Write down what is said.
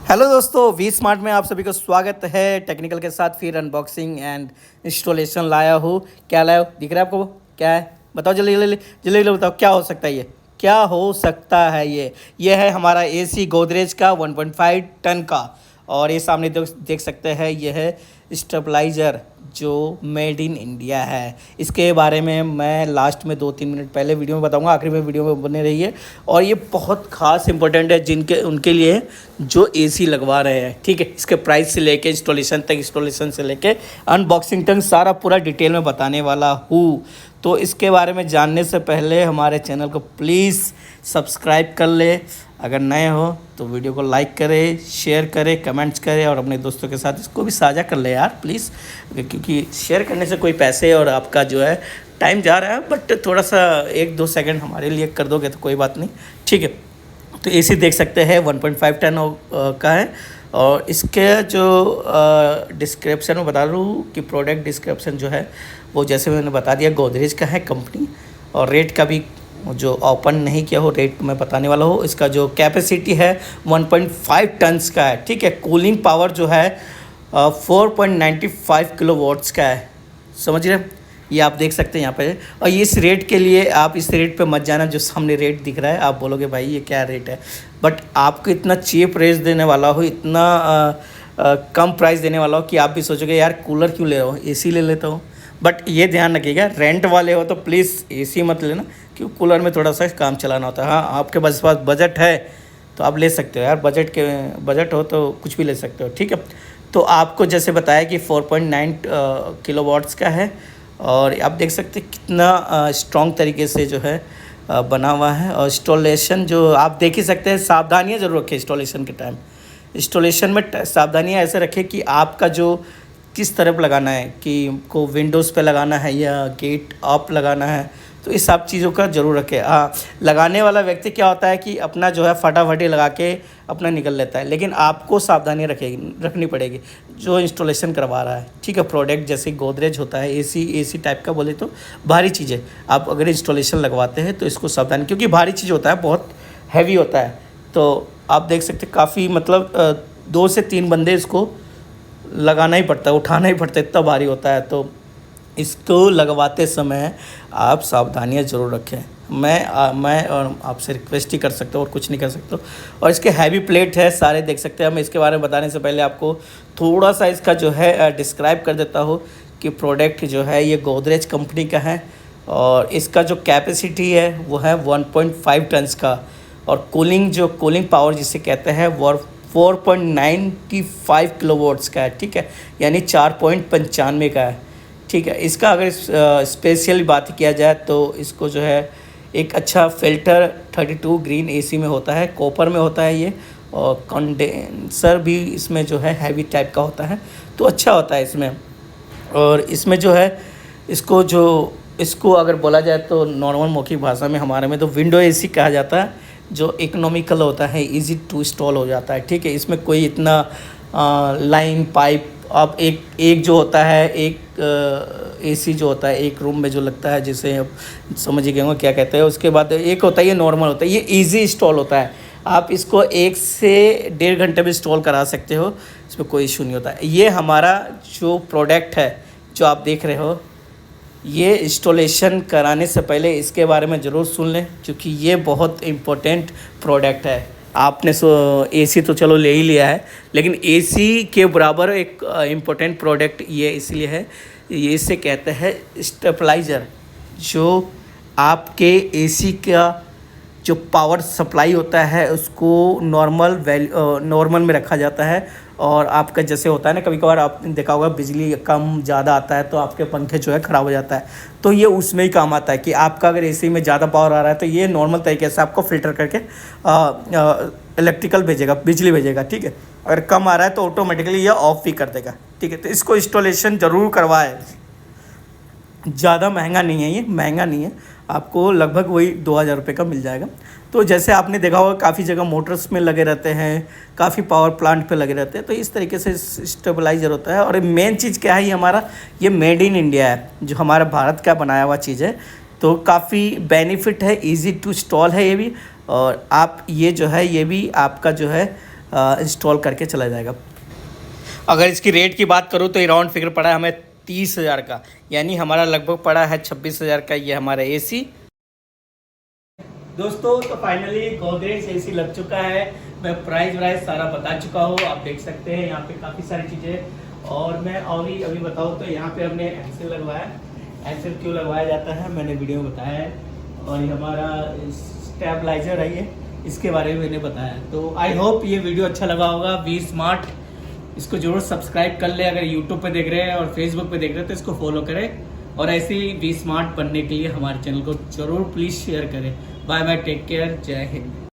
Hello दोस्तों, we smart में आप सभी को स्वागत है। टेक्निकल के साथ फिर अनबॉक्सिंग एंड इंस्टॉलेशन लाया हूँ। क्या लाया हो? दिख रहा है आपको? क्या है बताओ, जल्दी जल्दी जल्दी जल्दी बताओ, क्या हो सकता है ये? क्या हो सकता है ये है हमारा एसी गोदरेज का 1.5 टन का। और ये सामने देख सकते हैं, ये है स्टेबलाइज़र जो मेड इन इंडिया है। इसके बारे में मैं लास्ट में 2-3 मिनट पहले वीडियो में बताऊंगा, आखिरी में वीडियो में बने रहिए। और ये बहुत ख़ास इंपॉर्टेंट है जिनके उनके लिए जो एसी लगवा रहे हैं, ठीक है। इसके प्राइस से लेके इंस्टॉलेशन तक, इंस्टॉलेशन से लेके अनबॉक्सिंग तक सारा पूरा डिटेल में बताने वाला हूँ। तो इसके बारे में जानने से पहले हमारे चैनल को प्लीज़ सब्सक्राइब कर ले। अगर नए हो तो वीडियो को लाइक करें, शेयर करें, कमेंट्स करें और अपने दोस्तों के साथ इसको भी साझा कर ले यार प्लीज़, क्योंकि शेयर करने से कोई पैसे और आपका जो है टाइम जा रहा है, बट थोड़ा सा 1-2 सेकंड हमारे लिए कर दोगे तो कोई बात नहीं, ठीक है। तो एसी देख सकते हैं 1.5 टन का है। और इसके जो डिस्क्रिप्शन में बता दूँ कि प्रोडक्ट डिस्क्रिप्शन जो है वो जैसे मैंने बता दिया, गोदरेज का है कंपनी। और रेट का भी जो ओपन नहीं किया हो, रेट मैं बताने वाला हूँ। इसका जो कैपेसिटी है 1.5 टन्स का है, ठीक है। कूलिंग पावर जो है 4.95 किलोवाट्स का है, समझ रहे हैं? ये आप देख सकते हैं यहाँ पे। और इस रेट के लिए आप इस रेट पे मत जाना जो सामने रेट दिख रहा है। आप बोलोगे भाई ये क्या रेट है, बट आपको इतना चीप रेट देने वाला हो, इतना कम प्राइस देने वाला हो कि आप भी सोचोगे यार कूलर क्यों ले रहा हो, एसी ले लेता हूँ। बट ये ध्यान रखिएगा, रेंट वाले हो तो प्लीज़ एसी मत लेना, क्योंकि कूलर में थोड़ा सा काम चलाना होता है। हाँ, आपके पास बजट है तो आप ले सकते हो यार, बजट हो तो कुछ भी ले सकते हो, ठीक है। तो आपको जैसे बताया कि 4.9 किलोवाट्स का है। और आप देख सकते हैं कितना स्ट्रॉन्ग तरीके से जो है बना हुआ है। और इंस्टॉलेशन जो आप देख ही सकते हैं, सावधानियां ज़रूर रखें इंस्टॉलेशन के टाइम। इंस्टॉलेशन में सावधानियां ऐसे रखें कि आपका जो किस तरफ लगाना है, कि को विंडोज़ पे लगाना है या गेट अप लगाना है, तो इस सब चीज़ों का ज़रूर रखें। हाँ, लगाने वाला व्यक्ति क्या होता है कि अपना जो है फटाफटी लगा के अपना निकल लेता है, लेकिन आपको सावधानी रखनी पड़ेगी जो इंस्टॉलेशन करवा रहा है, ठीक है। प्रोडक्ट जैसे गोदरेज होता है, एसी टाइप का बोले तो भारी चीज़ें आप अगर इंस्टॉलेशन लगवाते हैं तो इसको सावधानी, क्योंकि भारी चीज़ होता है, बहुत हैवी होता है। तो आप देख सकते काफ़ी मतलब 2 से 3 बंदे इसको लगाना ही पड़ता है, उठाना ही पड़ता है, इतना भारी होता है। तो इसको लगवाते समय आप सावधानियां ज़रूर रखें। मैं आपसे रिक्वेस्ट ही कर सकता हूँ और कुछ नहीं कर सकता। और इसके हैवी प्लेट है सारे, देख सकते हैं। मैं इसके बारे में बताने से पहले आपको थोड़ा सा इसका जो है डिस्क्राइब कर देता हूँ कि प्रोडक्ट जो है ये गोदरेज कंपनी का है। और इसका जो कैपेसिटी है वो है 1.5 टन्स का। और कूलिंग पावर जिसे कहते हैं वो 4.95 किलोवाट्स का है, ठीक है, यानी 4.95 का है, ठीक है। इसका अगर स्पेशल बात किया जाए तो इसको जो है एक अच्छा फ़िल्टर 32 ग्रीन एसी में होता है, कॉपर में होता है ये। और कंडेंसर भी इसमें जो है हैवी टाइप का होता है, तो अच्छा होता है इसमें। और इसमें जो है इसको अगर बोला जाए तो नॉर्मल मौखिक भाषा में हमारे में तो विंडो एसी कहा जाता है, जो इकोनॉमिकल होता है, इजी टू इंस्टॉल हो जाता है, ठीक है। इसमें कोई इतना लाइन पाइप अब एक जो होता है, एक एसी जो होता है एक रूम में जो लगता है, जिसे अब समझ ही गए होंगे क्या कहते हैं। उसके बाद एक होता है ये नॉर्मल होता है, ये इजी इंस्टॉल होता है। आप इसको 1 से 1.5 घंटे में इंस्टॉल करा सकते हो, इसमें कोई इशू नहीं होता है। ये हमारा जो प्रोडक्ट है जो आप देख रहे हो, ये इंस्टॉलेशन कराने से पहले इसके बारे में ज़रूर सुन लें, क्योंकि ये बहुत इम्पोर्टेंट प्रोडक्ट है। आपने एसी तो चलो ले ही लिया है, लेकिन एसी के बराबर एक इम्पोर्टेंट प्रोडक्ट ये इसलिए है, ये इसे कहते हैं स्टेबलाइज़र, जो आपके एसी का जो पावर सप्लाई होता है उसको नॉर्मल में रखा जाता है। और आपका जैसे होता है ना, कभी कभार आपने देखा होगा बिजली कम ज़्यादा आता है तो आपके पंखे जो है ख़राब हो जाता है, तो ये उसमें ही काम आता है कि आपका अगर एसी में ज़्यादा पावर आ रहा है तो ये नॉर्मल तरीके से आपको फ़िल्टर करके इलेक्ट्रिकल भेजेगा, बिजली भेजेगा, ठीक है। अगर कम आ रहा है तो ऑटोमेटिकली ये ऑफ भी कर देगा, ठीक है। तो इसको इंस्टॉलेशन ज़रूर करवाएं। ज़्यादा महंगा नहीं है, ये महंगा नहीं है, आपको लगभग वही 2000 रुपये का मिल जाएगा। तो जैसे आपने देखा होगा काफ़ी जगह मोटर्स में लगे रहते हैं, काफ़ी पावर प्लांट पे लगे रहते हैं, तो इस तरीके से स्टेबलाइज़र होता है। और मेन चीज़ क्या है, ये हमारा ये मेड इन इंडिया है, जो हमारा भारत का बनाया हुआ चीज़ है। तो काफ़ी बेनिफिट है, इजी टू इंस्टॉल है ये भी। और आप ये जो है ये भी आपका जो है इंस्टॉल करके चला जाएगा। अगर इसकी रेट की बात करूँ तो ये राउंड फिगर पड़ा है हमें 30,000 का, यानी हमारा लगभग पड़ा है 26,000 का ये हमारा एसी। दोस्तों तो फाइनली गोदरेज एसी लग चुका है। मैं प्राइस वाइज सारा बता चुका हूँ, आप देख सकते हैं यहाँ पे काफ़ी सारी चीज़ें। और मैं अभी बताऊँ तो यहाँ पे हमने एक्सेल लगवाया। एक्सेल क्यों लगवाया जाता है मैंने वीडियो में बताया है। और ये हमारा स्टेबलाइजर है, ये इसके बारे में मैंने बताया। तो आई होप ये वीडियो अच्छा लगा होगा। वी स्मार्ट इसको जरूर सब्सक्राइब कर ले, अगर यूट्यूब पे देख रहे हैं और फेसबुक पे देख रहे हैं तो इसको फॉलो करें। और ऐसे ही वी स्मार्ट बनने के लिए हमारे चैनल को जरूर प्लीज़ शेयर करें। बाय बाय, टेक केयर, जय हिंद।